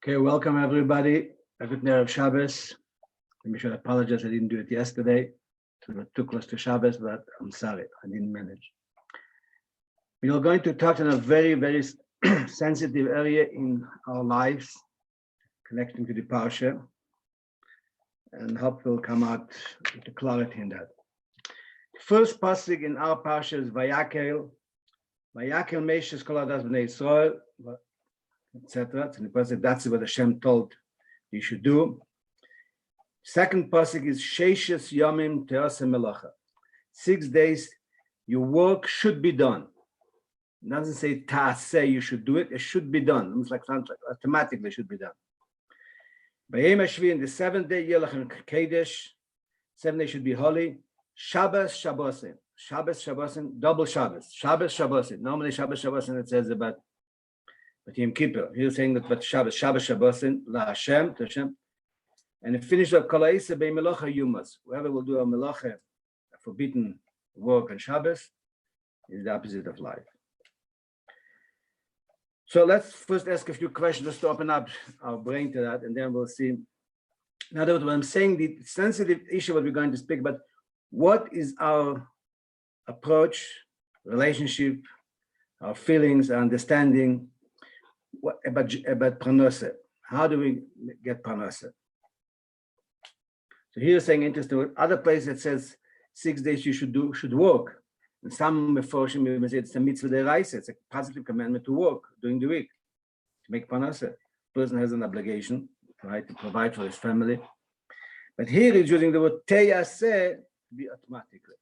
Okay, welcome everybody. A good Erev Shabbos. I should apologize, I didn't do it yesterday. It was too close to Shabbos, but I'm sorry, I didn't manage. We are going to touch on a very, very sensitive area in our lives, connecting to the Parsha, and hope will come out with the clarity in that. The first pasuk in our Parsha is Vayakel. Vayakel Meishes Koladas Bnei Yisrael, etc. And the pasuk, that's what Hashem told you should do. Second pasuk is Sheishes Yomim Te'aseh Melacha. 6 days your work should be done. It doesn't say Ta'aseh, you should do it. It should be done. It's like automatically should be done. B'yom Hashvi, in the 7th day, Yelachem Kedesh. 7 days should be holy. Shabbos Shabbosin. Shabbos Shabbosin, double Shabbos. Shabbos Shabbosin. Normally Shabbos Shabbosin it says about Yom Kippur. He's saying that Shabbos Shabbosin La Hashem to Hashem. And it finished up Kol Ha'iseh Be'melacha Yumas. Whoever will do a melacha, a forbidden work on Shabbos, is the opposite of life. So let's first ask a few questions just to open up our brain to that, and then we'll see. In other words, when I'm saying the sensitive issue what we're going to speak about, what is our approach, relationship, our feelings, our understanding about parnasa? How do we get parnasa? So here saying interesting. Other places it says 6 days you should work. And some Meforshim say it's a mitzvah deraisa. It's a positive commandment to work during the week to make parnasa. Person has an obligation, right, to provide for his family. But here he's using the word teyaseh to be automatically.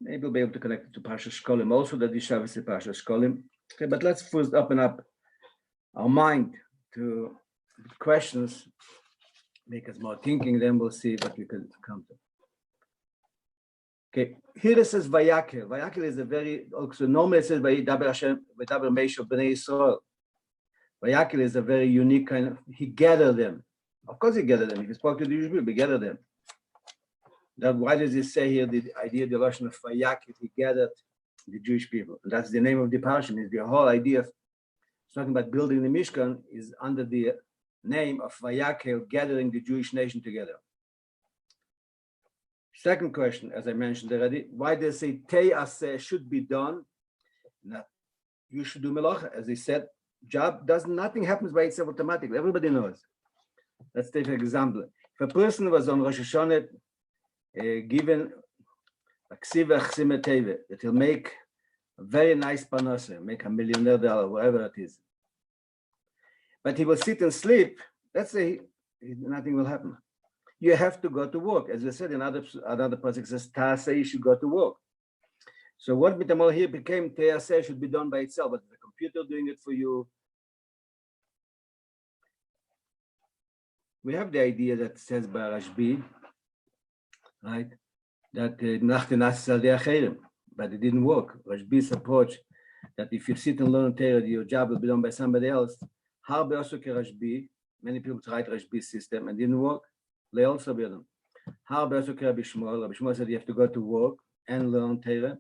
Maybe we'll be able to connect it to Parshas Shkolim also, that this Shabbos is Parshas Shkolim. Okay, but let's first open up our mind to questions, make us more thinking, then we'll see what we can come to. Okay, here it says Vayakel. Vayakel is a very, also normally it says Vayidaber Hashem, Vayidaber Meishav Bnei Yisrael. Vayakel is a very unique kind of, he gathered them. Of course he gathered them. If he spoke to the Jewish people, he gathered them. That, why does he say here the idea, the notion of Vayakel, he gathered the Jewish people? And that's the name of the Parsha. Is the whole idea of talking about building the Mishkan is under the name of Vayakel, gathering the Jewish nation together. Second question, as I mentioned already, why they say Teyaseh should be done? Now, you should do melacha. As he said, job nothing happens by itself automatically. Everybody knows. Let's take an example. If a person was on Rosh Hashanah given a ksiva chsime teve, that he'll make a very nice parnasa, make $1 million, whatever it is. But he will sit and sleep. Let's say nothing will happen. You have to go to work. As I said, another pasuk says, Ta'aseh, you should go to work. So what Bitamol here became Ta'aseh should be done by itself, but the computer doing it for you. We have the idea that says by Rabbi, right, that but it didn't work. Rabbi's approach that if you sit and learn Torah, your job will be done by somebody else. Harbe also Rabbi, many people tried Rabbi's system and didn't work. They also be done. Harbe also Rabbi Shmuel. Rabbi Shmuel said you have to go to work and learn Torah.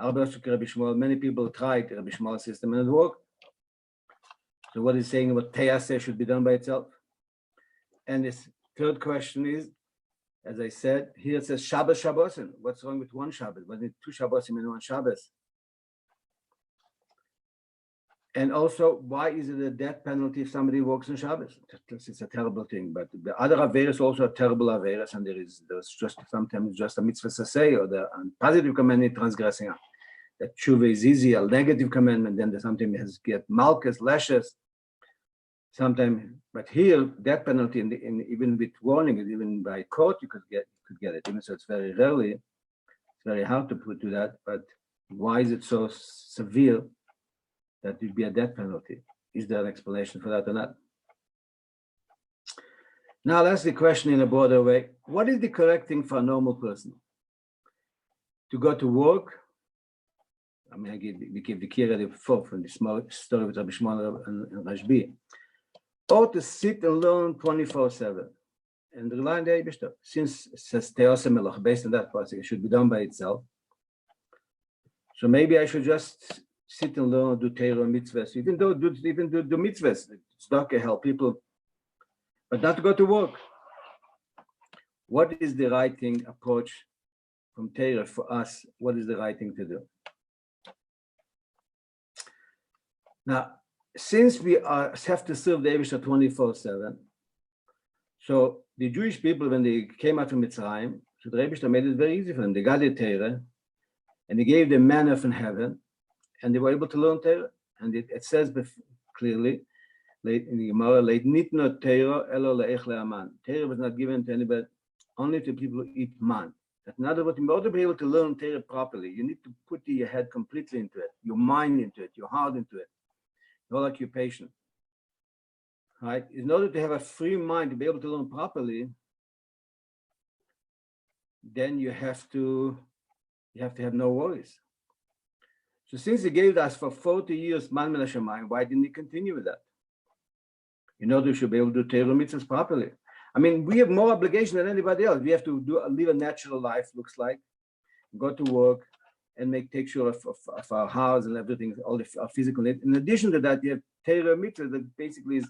Harbe also Rabbi Shmuel. Many people tried Rabbi Shmuel's system and it worked. So what he's saying about Teyaseh should be done by itself. And this third question is, as I said, here it says Shabbos Shabbosin. What's wrong with one Shabbos? Why need 2 Shabbosim in one Shabbos? And also, why is it a death penalty if somebody works on Shabbos? It's a terrible thing. But the other Averas also are terrible Averas, and there's just sometimes just a mitzvah saseh or the positive commandment transgressing. That tshuva is easy, a negative commandment, then there's something that has get malchus, lashes. Sometimes, but here, death penalty, even with warning, even by court, you could get it. Even so, it's very rarely, it's very hard to put to that. But why is it so severe that it would be a death penalty? Is there an explanation for that or not? Now, that's the question in a broader way. What is the correct thing for a normal person? To go to work? I mean, we give the kira before from the small story with Rabbi Shmuel and Rabbi. Or to sit and learn 24/7 and rely on the Eibishter. Since it says Te'aseh Melach, based on that passage, it should be done by itself. So maybe I should just sit and learn, do Torah mitzvahs, even do mitzvahs, tzedakah, help people, but not to go to work. What is the right thing approach from Torah for us? What is the right thing to do? Now, since we have to serve the Eibusher 24/7, so the Jewish people, when they came out from Mitzrayim, so the Eibusher made it very easy for them. They got the Torah, and he gave them manna from heaven, and they were able to learn Torah. And it says clearly in the Gemara, "Nitno Torah elo le'ech le'aman." Torah was not given to anybody, only to people who eat man. In other words, in order to be able to learn Torah properly, you need to put your head completely into it, your mind into it, your heart into it, your occupation. Right? In order to have a free mind to be able to learn properly, then you have to have no worries. So since he gave us for 40 years man min hashamayim, why didn't he continue with that? In order to be able to do Torah mitzvahs properly. I mean, we have more obligation than anybody else. We have to live a natural life, looks like, go to work and take sure of our house and everything, all our physical needs. In addition to that, you have Torah mitzvah that basically is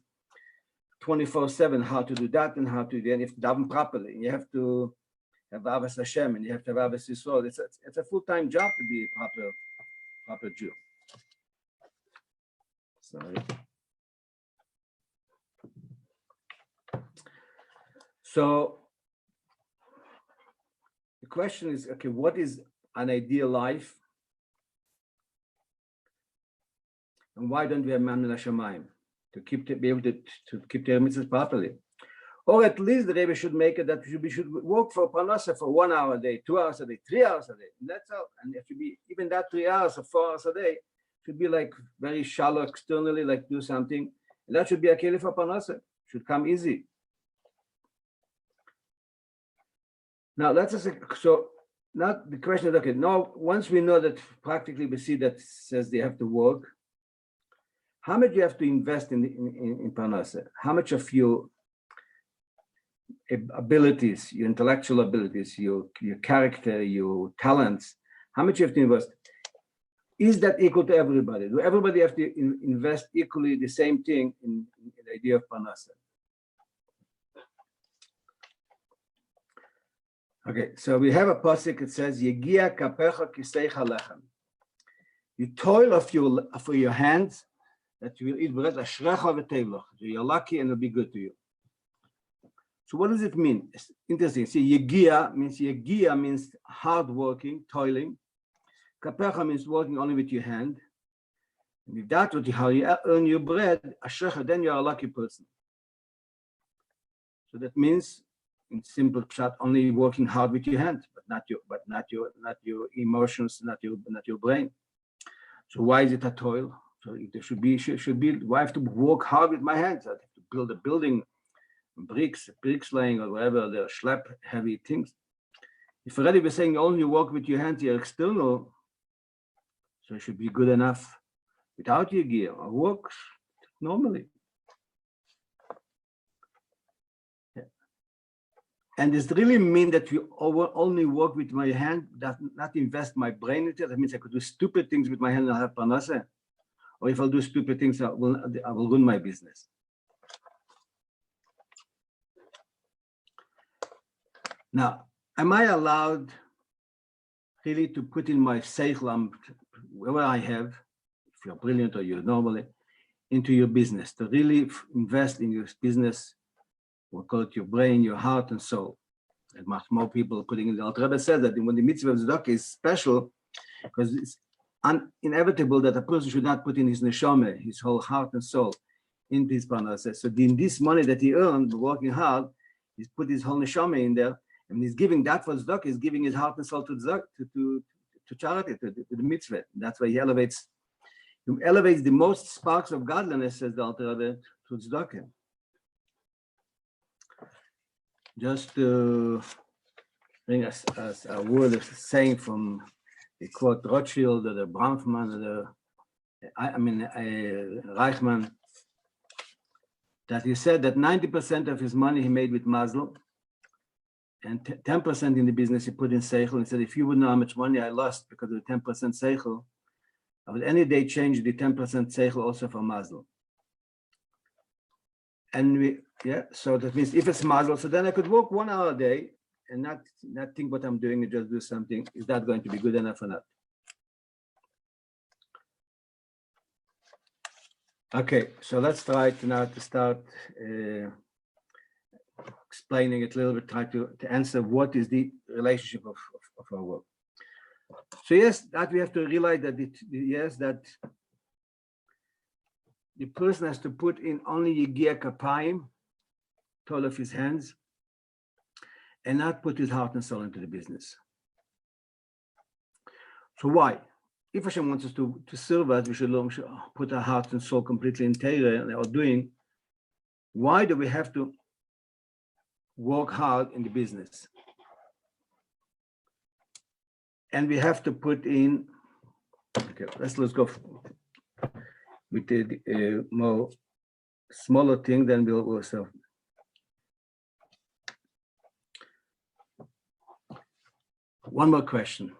24/7, how to do that and how to do, and if daven properly. You have to have Avas Hashem and you have to have Avas Yisrael. It's a full-time job to be a proper Jew. Sorry. So the question is, okay, what is an ideal life? And why don't we have man min hashamayim to be able to keep their mitzvahs properly? Or at least the Rebbe should make it that we should work for Parnasa for 1 hour a day, 2 hours a day, 3 hours a day. And that's all. And it should be even that 3 hours or 4 hours a day should be like very shallow externally, like do something. And that should be a keli for Parnasa. Should come easy. Now so now the question is, okay, now once we know that practically we see that says they have to work, how much you have to invest in Parnasa? How much of your abilities, your intellectual abilities, your character, your talents, how much you have to invest? Is that equal to everybody? Do everybody have to invest equally the same thing in the idea of Parnasa? Okay, so we have a pasuk. It says, "Yegia kapecha kiseicha lechem." You toil for your hands that you will eat bread. Ashrecha v'tevloch. You're lucky and it'll be good to you. So what does it mean? It's interesting. See, yegia means hard working, toiling. Kapecha means working only with your hand. And if that's how you earn your bread, ashrecha, then you're a lucky person. So that means, in simple pshat, only working hard with your hand, but not your emotions, not your brain. So why is it a toil? So there should be. Why have to work hard with my hands? I have to build a building, bricks laying or whatever. They're schlep heavy things. If already we're saying only work with your hands, you're external. So it should be good enough without your gear. Or work normally. And does it really mean that we only work with my hand, not invest my brain into it? That means I could do stupid things with my hand and I'll have parnasa. Or if I'll do stupid things, I will ruin my business. Now, am I allowed really to put in my seichel, whatever I have, if you're brilliant or you're normally, into your business, to really invest in your business? We'll call it your brain, your heart, and soul. And much more people putting in the Alter Rebbe said that when the mitzvah of tzedakah is special, because it's inevitable that a person should not put in his neshama, his whole heart and soul, into his parnasah. So in this money that he earned, working hard, he's put his whole neshama in there, and he's giving that for tzedakah. He's giving his heart and soul to charity, to the mitzvah. That's why he elevates the most sparks of godliness, says the Alter Rebbe, to tzedakah. Just to bring us a word of saying from the quote Rothschild or the Bronfman or Reichman, that he said that 90% of his money he made with Mazel and 10% in the business he put in Seichel. He said, if you would know how much money I lost because of the 10% Seichel, I would any day change the 10% seichel also for mazel. And so that means if it's mazel, so then I could work 1 hour a day and not think what I'm doing and just do something. Is that going to be good enough or not? Okay, so let's try to start explaining it a little bit, try to answer what is the relationship of our work. So yes, that we have to realize that that the person has to put in only Yigia Kapayim, toll of his hands, and not put his heart and soul into the business. So why? If Hashem wants us to serve us, we should put our heart and soul completely in Torah and our doing. Why do we have to work hard in the business? And we have to put in, okay, let's go with the more smaller thing, then we'll serve. One more question,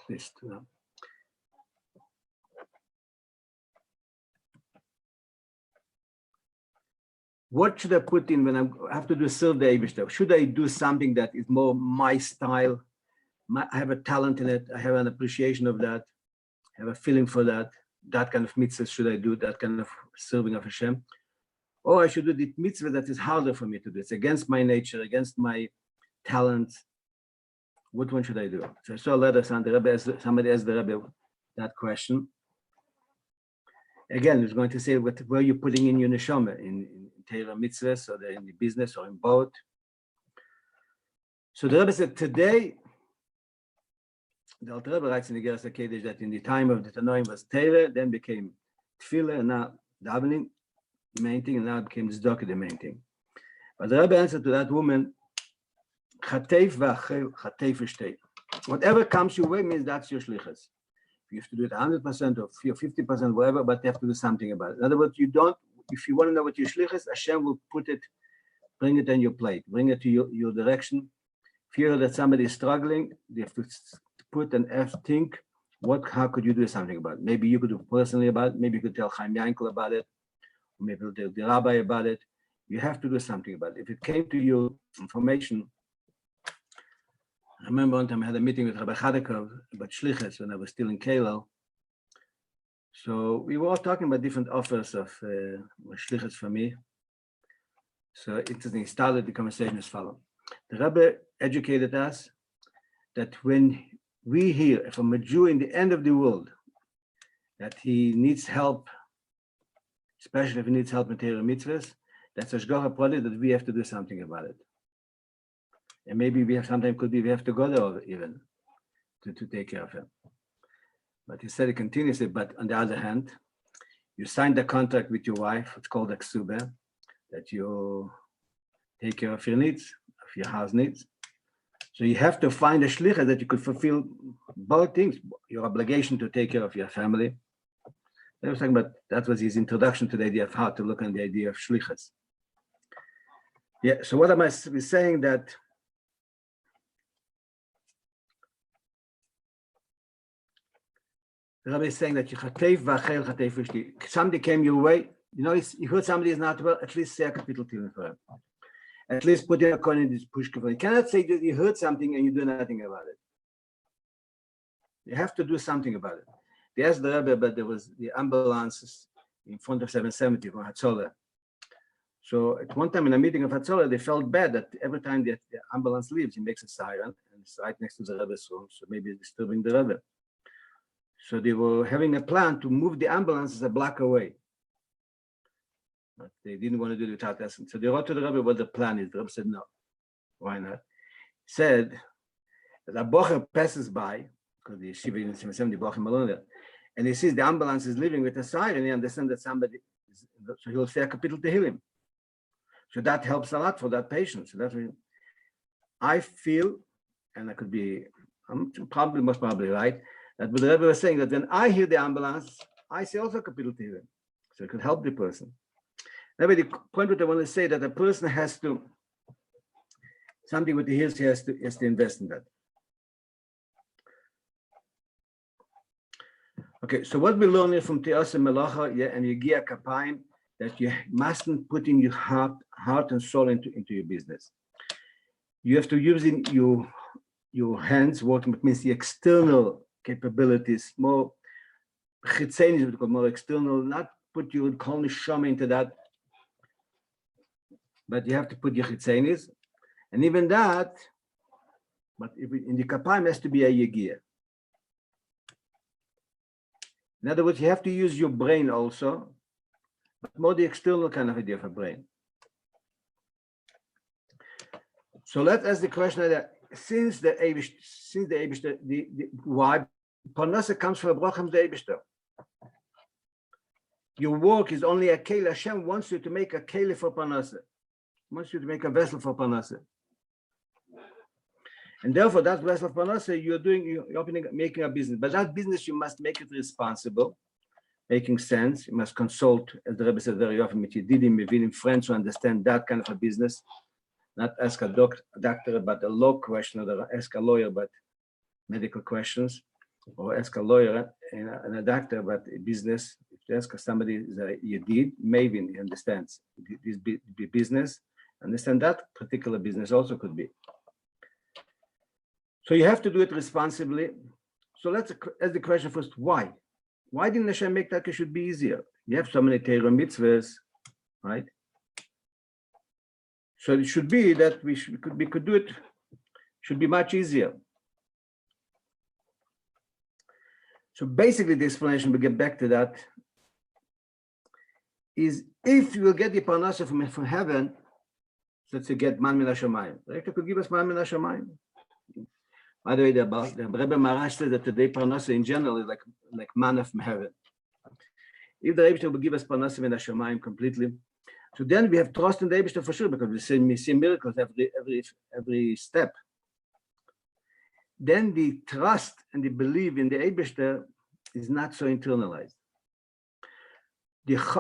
please. What should I put in when I have to do survey? Should I do something that is more my style? I have a talent in it. I have an appreciation of that. I have a feeling for that. That kind of mitzvah should I do? That kind of serving of Hashem? Or I should do the mitzvah that is harder for me to do. It's against my nature, against my talents. What one should I do? So I saw a letter from the Rabbi. Somebody asked the Rabbi that question. Again, it's going to say, where are you putting in your neshama? In Torah mitzvahs, or in the business, or in both? So the Rabbi said, today, the Alter Rebbe writes in the Geras HaKodesh that in the time of the Tanoim was Torah, then became Tefillah, and now davening, the main thing, and now it became Tzedakah, the main thing. But the Rebbe answered to that woman, Chateif v'achel, chateif v'shtei. Whatever comes your way means that's your shlichus. You have to do it 100% or 50%, whatever, but you have to do something about it. In other words, if you want to know what your shlichus, Hashem will bring it on your plate, bring it to your direction. If you hear that somebody is struggling, you have to put and think, how could you do something about it? Maybe you could do personally about it, maybe you could tell Chaim Yankel about it, or maybe you'll tell the Rabbi about it. You have to do something about it. If it came to your information, I remember one time I had a meeting with Rabbi Chadakov about shlichus when I was still in Kelo. So we were all talking about different offers of shlichus for me. So interesting, he started the conversation as follows. The Rabbi educated us that when we hear from a Jew in the end of the world that he needs help, especially if he needs help in Torah mitzvahs, that's Hashgacha Prodei, that we have to do something about it. And maybe we have to go there even to take care of him. But he said, he continuously, but on the other hand, you signed a contract with your wife, it's called a ksubah, that you take care of your needs, of your house needs. So you have to find a shlichah that you could fulfill both things, your obligation to take care of your family. I was talking about, that was his introduction to the idea of how to look at the idea of shlichas. Yeah, so what am I saying that the Rabbi is saying that somebody came your way, you heard somebody is not well, at least say a kapitel Tehillim for him. At least put in a coin in this pushka. You cannot say that you heard something and you do nothing about it. You have to do something about it. They asked the Rabbi, but there was the ambulances in front of 770 from Hatzolah. So at one time in a meeting of Hatzolah, they felt bad that every time the ambulance leaves, he makes a siren, and it's right next to the Rebbe's room, so maybe it's disturbing the Rebbe. So they were having a plan to move the ambulances a block away. But they didn't want to do it without asking. So they wrote to the Rebbe what the plan is. The Rebbe said, no. Why not? He said that a bocher passes by, because the yeshiva in 770 bocher alone there, and he sees the ambulance is leaving with a siren, he understands that somebody is, so he'll say a kapitel Tehillim. So that helps a lot for that patient. So that's what I feel, and I could be, I'm most probably right, that the Rebbe was saying that when I hear the ambulance, I say also kapitel Tehillim. So it could help the person. Anyway, the point what I want to say that a person has to, something what he hears, he has to invest in that. Okay, so what we learn from Te'asa Melacha and Yegia Kapayim, that you mustn't put in your heart and soul into your business. You have to use in your hands, working, which means the external capabilities, more chitzenis, more external, not put your kol neshama into that, but you have to put your chitzenis, and even that, but in the kapayim has to be a yegia. In other words, you have to use your brain also, but more the external kind of idea of a brain. So let's ask the question that since the Eibishter, why Parnasa comes from a bracham the Eibishter. Your work is only a keli. Hashem wants you to make a keli for Parnasa. Wants you to make a vessel for Parnasa. And therefore, that vessel for Parnasa, you're opening, making a business. But that business, you must make it responsible, making sense. You must consult, as the Rabbi said very often, with Yedidim, Mevinim, friends who understand that kind of a business. Not ask a doctor about a law question, or ask a lawyer about medical questions, or ask a lawyer and a doctor about a business. If you ask somebody that you did, maybe he understands this business, understand that particular business also could be. So you have to do it responsibly. So let's ask the question first, why? Why didn't Hashem make that it should be easier? You have so many Torah mitzvahs, right? So it should be that we could do it, should be much easier. So basically the explanation, we get back to that, is if you will get the parnasa from heaven, so let's say get man min hashamayim. The Rebbe could give us man min hashamayim. By the way, the Rebbe Marash said that today parnasa in general is like manna from heaven. If the Rebbe will give us parnasa min hashamayim completely, so then we have trust in the Eibishter for sure, because we see miracles every step. Then the trust and the belief in the Eibishter is not so internalized.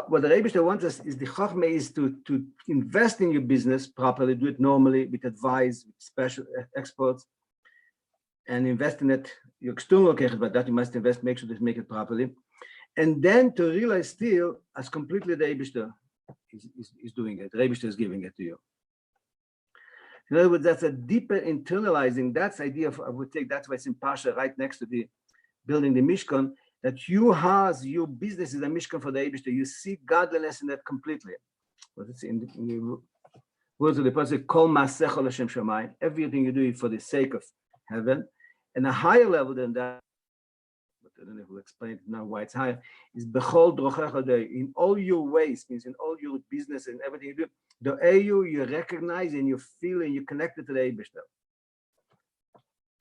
What the Eibishter wants us is the chachma is to invest in your business properly, do it normally with advice, with special experts, and invest in it. Your external kechet, but that you must invest, make sure to make it properly, and then to realize still as completely the Eibishter is doing it. The Rebbe is giving it to you. In other words, that's a deeper internalizing. That's the idea of, I would take, that's why it's in Parsha, right next to the building the Mishkan, that your business is a Mishkan for the Rebbe. You see godliness in that completely. What it's in the words of the Pasuk, Kol Ma'asecha L'Shem Shamayim. Everything you do is for the sake of heaven. And a higher level than that, I don't know if we'll explain it now why it's higher, is Bechol Drochecha Dei. In all your ways, means in all your business and everything you do, the EU you recognize and you feel and you're connected to the Eibishter.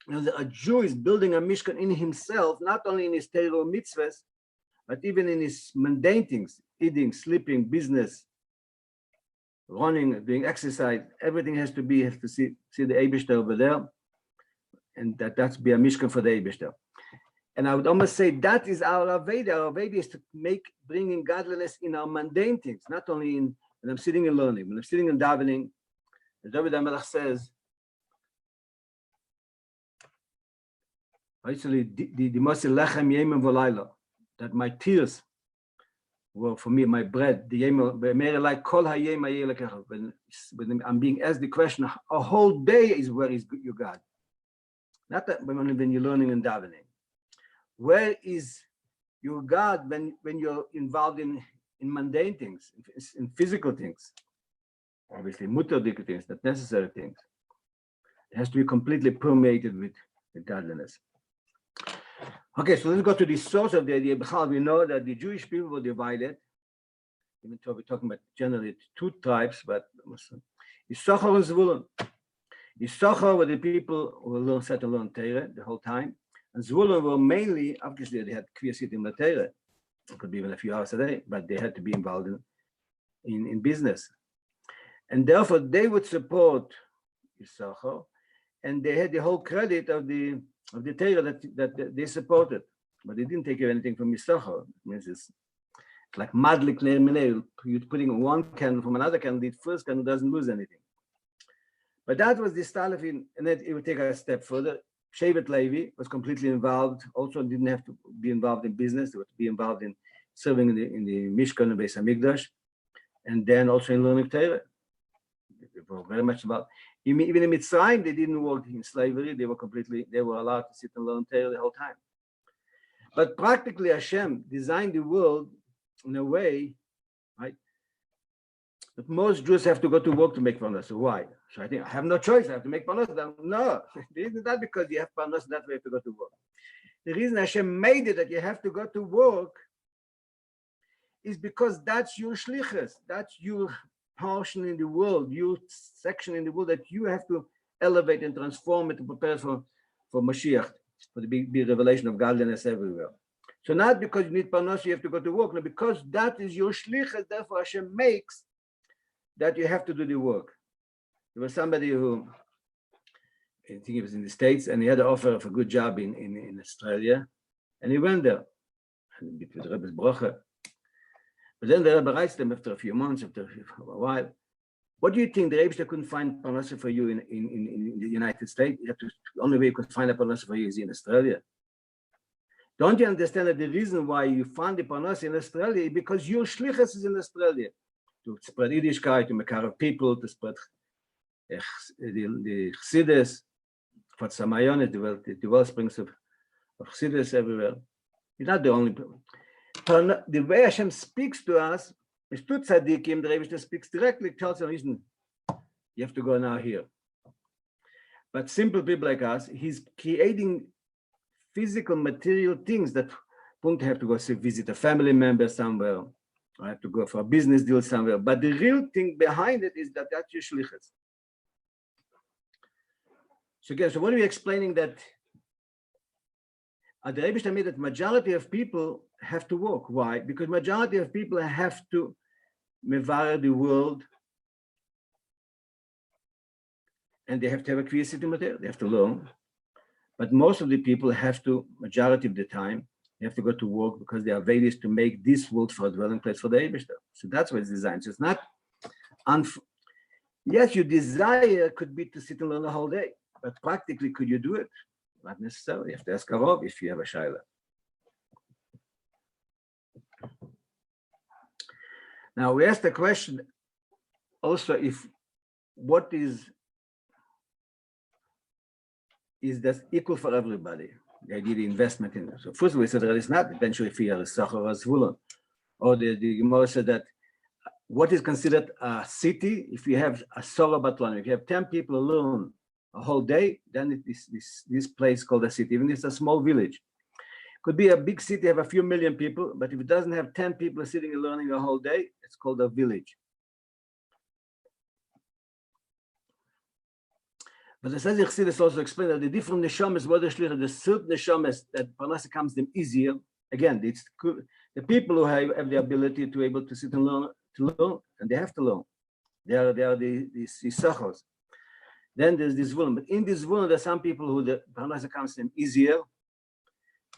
You know, a Jew is building a Mishkan in himself, not only in his Torah mitzvahs, but even in his mundane things, eating, sleeping, business, running, doing exercise. Everything has to see the Eibishter over there, and that's be a Mishkan for the Eibishter. And I would almost say that is our Aveda. Our Aveda is to bring in godliness in our mundane things, not only when I'm sitting and learning, when I'm sitting and davening. As David HaMelech says, actually, that my tears were for me, my bread, when I'm being asked the question, a whole day is where is your God. Not that when you're learning and davening. Where is your God when you're involved in mundane things, in physical things? Obviously, mutterdik things, not necessary things. It has to be completely permeated with godliness. Okay, so let's go to the source of the idea. We know that the Jewish people were divided. Even though we're talking about generally two tribes, but Yisachar and Zvulun. Yisachar were the people who sat and learned Torah the whole time. And Zvulun were mainly, obviously, they had Kviyas in the Torah. It could be even a few hours a day, but they had to be involved in business. And therefore, they would support Yisachar, and they had the whole credit of the Torah that they supported. But they didn't take anything from Yisachar. It means it's like madlik le'minei. You're putting one candle from another candle, the first candle doesn't lose anything. But that was the style of it, and then it would take a step further. Shevet Levi was completely involved. Also, didn't have to be involved in business. They were to be involved in serving in the Mishkan and Beis Hamikdash, and then also in learning Torah. They were very much involved. Even in Mitzrayim, they didn't work in slavery. They were allowed to sit and learn Torah the whole time. But practically, Hashem designed the world in a way, right, that most Jews have to go to work to make parnas. So why? So I think I have no choice. I have to make parnas. No, it isn't that because you have parnas, that's why you have to go to work. The reason Hashem made it that you have to go to work is because that's your shlichus. That's your portion in the world, your section in the world that you have to elevate and transform it to prepare for Mashiach, for the big revelation of godliness everywhere. So not because you need parnas, you have to go to work. No, because that is your shlichus. Therefore, Hashem makes that you have to do the work. There was somebody who, I think he was in the States, and he had an offer of a good job in Australia, and he went there, and with Rebbe's bracha. But then the Rebbe writes them after a few months, after a while, what do you think the Rebbe couldn't find parnasa for you in the United States? The only way you could find a parnasa for you is in Australia. Don't you understand that the reason why you found the parnasa in Australia is because your shlichus is in Australia? To spread Yiddishkeit, to make care of people, to spread the Chassidus, for Samayonis, the wellsprings of Chassidus everywhere. It's not the only problem. The way Hashem speaks to us, is to tzaddikim, the Rebbe speaks directly, tells them, listen, you have to go now here. But simple people like us, he's creating physical, material things that don't have to go visit a family member somewhere. I have to go for a business deal somewhere. But the real thing behind it is that that's your shlichus. So again, so when we're explaining that the Rebbe made that majority of people have to work. Why? Because majority of people have to mevar the world, and they have to have a curiosity material. They have to learn. But most of the people have to, majority of the time, they have to go to work because they are values to make this world for a dwelling place for the Eibishter. So that's what it's designed. So it's not, yes, your desire could be to sit and learn the whole day, but practically, could you do it? Not necessarily. You have to ask a Rav if you have a shaila. Now we asked the question also if what is that equal for everybody? The idea, the investment in it. So first we said that it's not potentially if you are a Sachar or Zvulun. Or the Gemara said that what is considered a city if you have a Sorah Batlan. If you have 10 people alone a whole day, then it is this place called a city, even if it's a small village. Could be a big city, have a few million people, but if it doesn't have 10 people sitting and learning a whole day, it's called a village. But the Chassidus also explained that the different neshamas, the certain neshamas that parnasa comes them easier. Again, it's the people who have the ability to able to sit and learn, and they have to learn. They are the sachos. Then there's this woman, but in this woman, there's some people who the parnasa comes them easier,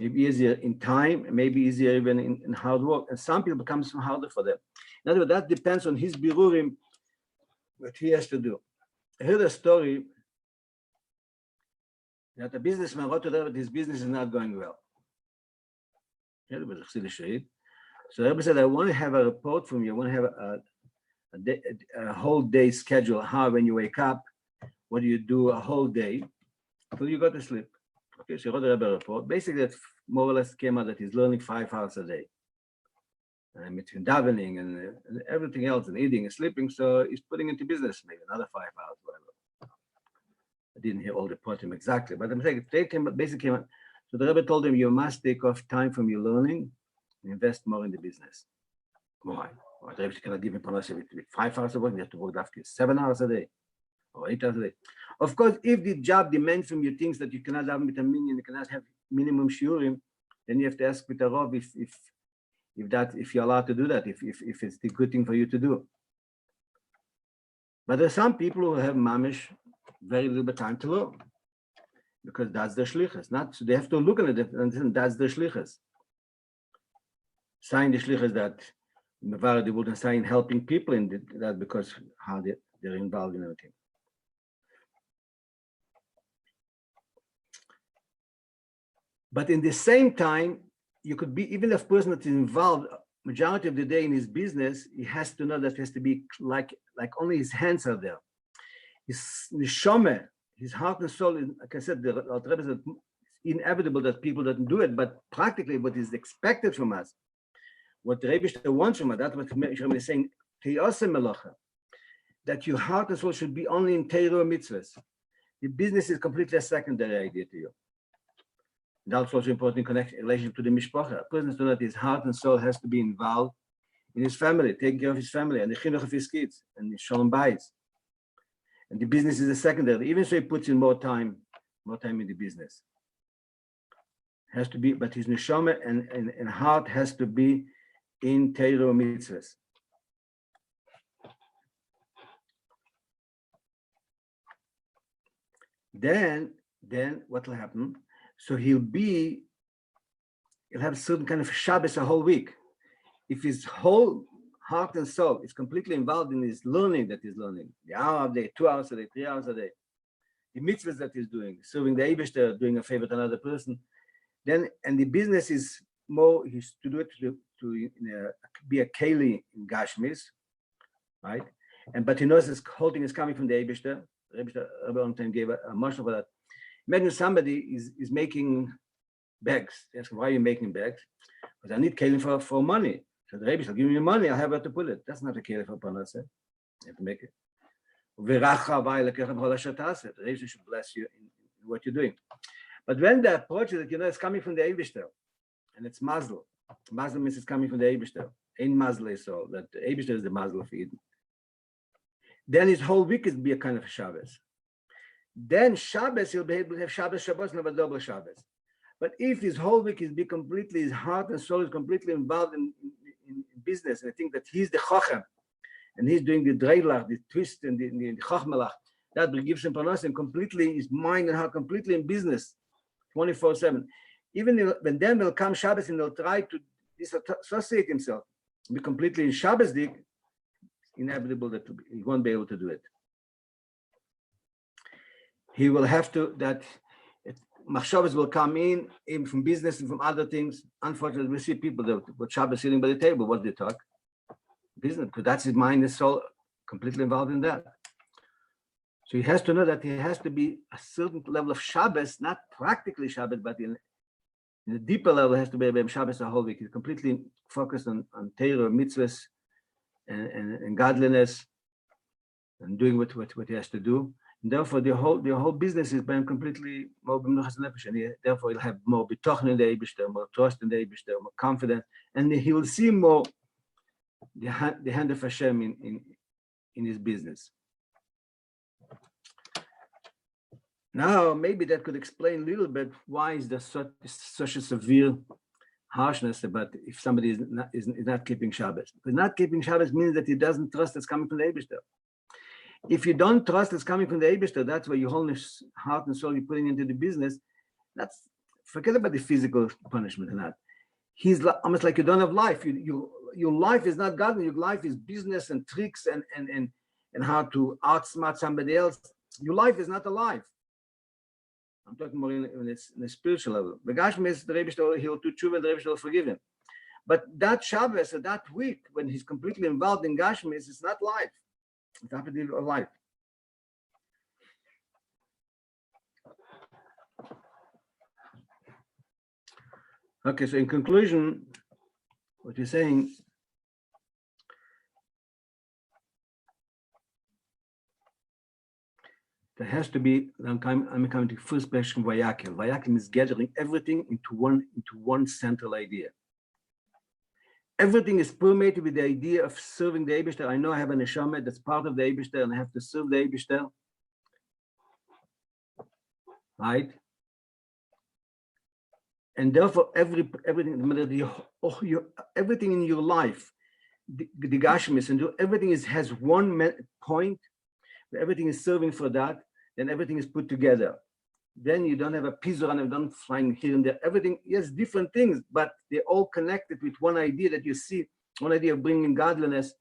maybe easier in time, maybe easier even in hard work, and some people becomes harder for them. In other words, that depends on his birurim, what he has to do. I heard a story that a businessman wrote to them that his business is not going well. So the Rabbi said, I want to have a report from you. I want to have a whole day schedule. How when you wake up, what do you do a whole day until you go to sleep? Okay, so he wrote the Rabbi report. Basically, that more or less came out that he's learning 5 hours a day. And between davening and everything else, and eating and sleeping, so he's putting into business maybe another 5 hours, whatever. I didn't hear all the points exactly, but I'm saying they basically came out. So the Rebbe told him, you must take off time from your learning and invest more in the business. Why? Well, the Rebbe cannot give him parnasa with 5 hours a week. You have to work after 7 hours a day or 8 hours a day. Of course, if the job demands from you things that you cannot have with a minion, you cannot have minimum shiurim, then you have to ask with a Rav if you're allowed to do that, if it's the good thing for you to do. But there are some people who have mamish very little bit time to learn, because that's the shlichus. So they have to look at it and that's the shlichus. Sign the shlichus that Mevar the world and sign helping people in that because how they're involved in everything. But in the same time, you could be, even if a person that is involved majority of the day in his business, he has to know that it has to be like only his hands are there. His neshama, his heart and soul, like I said, the Rebbe said, it's inevitable that people don't do it, but practically what is expected from us, what the Rebbe wants from us, that's what Shem is saying, that your heart and soul should be only in Torah mitzvahs. The business is completely a secondary idea to you. That's also important in relation to the mishpacha. A person knows that his heart and soul has to be involved in his family, taking care of his family and the chinuch of his kids and the shalom bayis. And the business is a secondary. Even so, he puts in more time in the business. Has to be, but his neshama and heart has to be in Torah mitzvahs. Then what will happen? So he'll have a certain kind of Shabbos a whole week. If his whole heart and soul is completely involved in his learning that he's learning, the hour a day, 2 hours a day, 3 hours a day, the mitzvahs that he's doing, serving the Eibishter, doing a favor to another person, then, and the business is more, he's to do it to be a keli in Gashmis, right? But he knows his whole thing is coming from the Eibishter. The Eibishter, Rabbi one time gave a mashal for that. Imagine somebody is making bags. They ask him, why are you making bags? Because I need kelim for money. So the Rabbi said, give me money, I'll have where to put it. That's not a kelim for parnasa. You have to make it. The Rabbi should bless you in what you're doing. But when the approach is that it's coming from the Eibishter, and it's mazel. Mazel means it's coming from the Eibishter. Ein mazel is all, that the Eibishter is the mazel of Eden. Then his whole week is be a kind of a Shabbos. Then Shabbos, he'll be able to have Shabbos, never double Shabbos. But if his whole week is be completely, his heart and soul is completely involved in business, and I think that he's the Chochem, and he's doing the dreilach, the twist, and the Chochmelach, that gives him parnasa, and completely, his mind and heart completely in business, 24/7. Even when then will come Shabbos and he'll try to disassociate himself, be completely in Shabbos dik, inevitable that he won't be able to do it. He will have to, that machshavas will come in from business and from other things. Unfortunately, we see people that with Shabbos sitting by the table, what they talk? Business, because that's his mind and soul completely involved in that. So he has to know that he has to be a certain level of Shabbos, not practically Shabbos, but in a deeper level, has to be Shabbos a whole week. He's completely focused on Torah, mitzvahs, and godliness, and doing what he has to do. And therefore, the whole business is being completely more b'menuchas nefesh, and therefore he'll have more bitochen in the Eibishter, more trust in the Eibishter, more confidence, and he will see more the hand of Hashem in his business. Now, maybe that could explain a little bit why is there such a severe harshness about if somebody is not keeping Shabbos. Because not keeping Shabbos means that he doesn't trust it's coming from the Eibishter. If you don't trust it's coming from the Eibishter, that's where your whole heart and soul you're putting into the business. Forget about the physical punishment and that. He's almost like you don't have life. Your life is not God, your life is business and tricks and how to outsmart somebody else. Your life is not alive. I'm talking more in a spiritual level. The Gashmi is the Rebbe, he'll do tshuva, the Rebbe will forgive him. But that Shabbos or that week, when he's completely involved in Gashmi, it's not life. It's not a life. Okay, so in conclusion, what you're saying, there has to be, I'm coming to the first question, Vayakel. Vayakel is gathering everything into one central idea. Everything is permeated with the idea of serving the Eibishter. I know I have an neshama that's part of the Eibishter, and I have to serve the Eibishter. Right? And therefore, everything in your life, the Gashmis, and everything has one point. Everything is serving for that, then everything is put together. Then you don't have a pizza and don't flying here and there. Everything, yes, different things, but they're all connected with one idea that you see, one idea of bringing godliness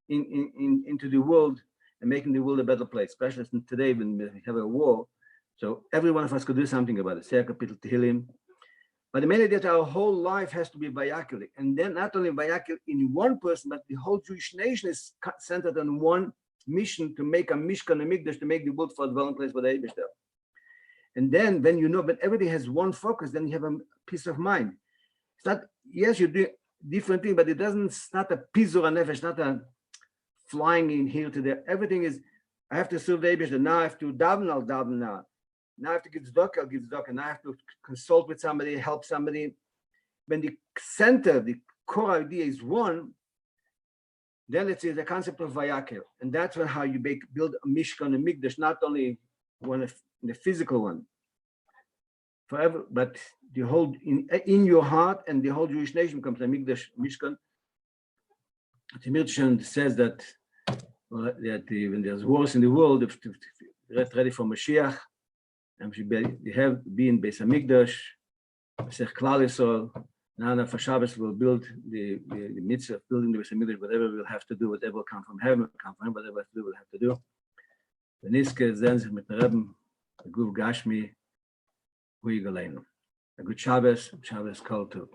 into the world and making the world a better place, especially today when we have a war. So every one of us could do something about it. Say a kapitel Tehillim, But the main idea that our whole life has to be Vayakel. And then not only Vayakel in one person, but the whole Jewish nation is centered on one mission to make a Mishkan, a Mikdash, to make the wood for a dwelling place for the Eibishter. And then when you know, when everybody has one focus, then you have a peace of mind. It's not, yes, you do different things, but it doesn't, it's not a pizur nefesh, not a flying in here to there. Everything is, I have to serve the Eibishter, now I have to daven, I'll daven now. Now I have to give tzedakah, I'll give tzedakah. Now I have to consult with somebody, help somebody. When the center, the core idea is one, then it's the concept of Vayakel. And that's when how you build a Mishkan, a Mikdash, not only one, the physical one, forever, but the whole, in your heart, and the whole Jewish nation becomes a Mikdash, Mishkan. The Mirtishan says that, when there's wars in the world, if get ready for Mashiach, and they have been Beis Hamikdash, Masech Klal Yisrael. Now for Shabbos we'll build the mitzvah of building the Beis Hamikdash. Whatever we'll have to do, whatever will come from heaven, whatever we have to do, we'll have to do. The Niske Zen mit Rebbe, the Guv Gashmi, Hui Galeinu. A good Shabbos Kol Tov.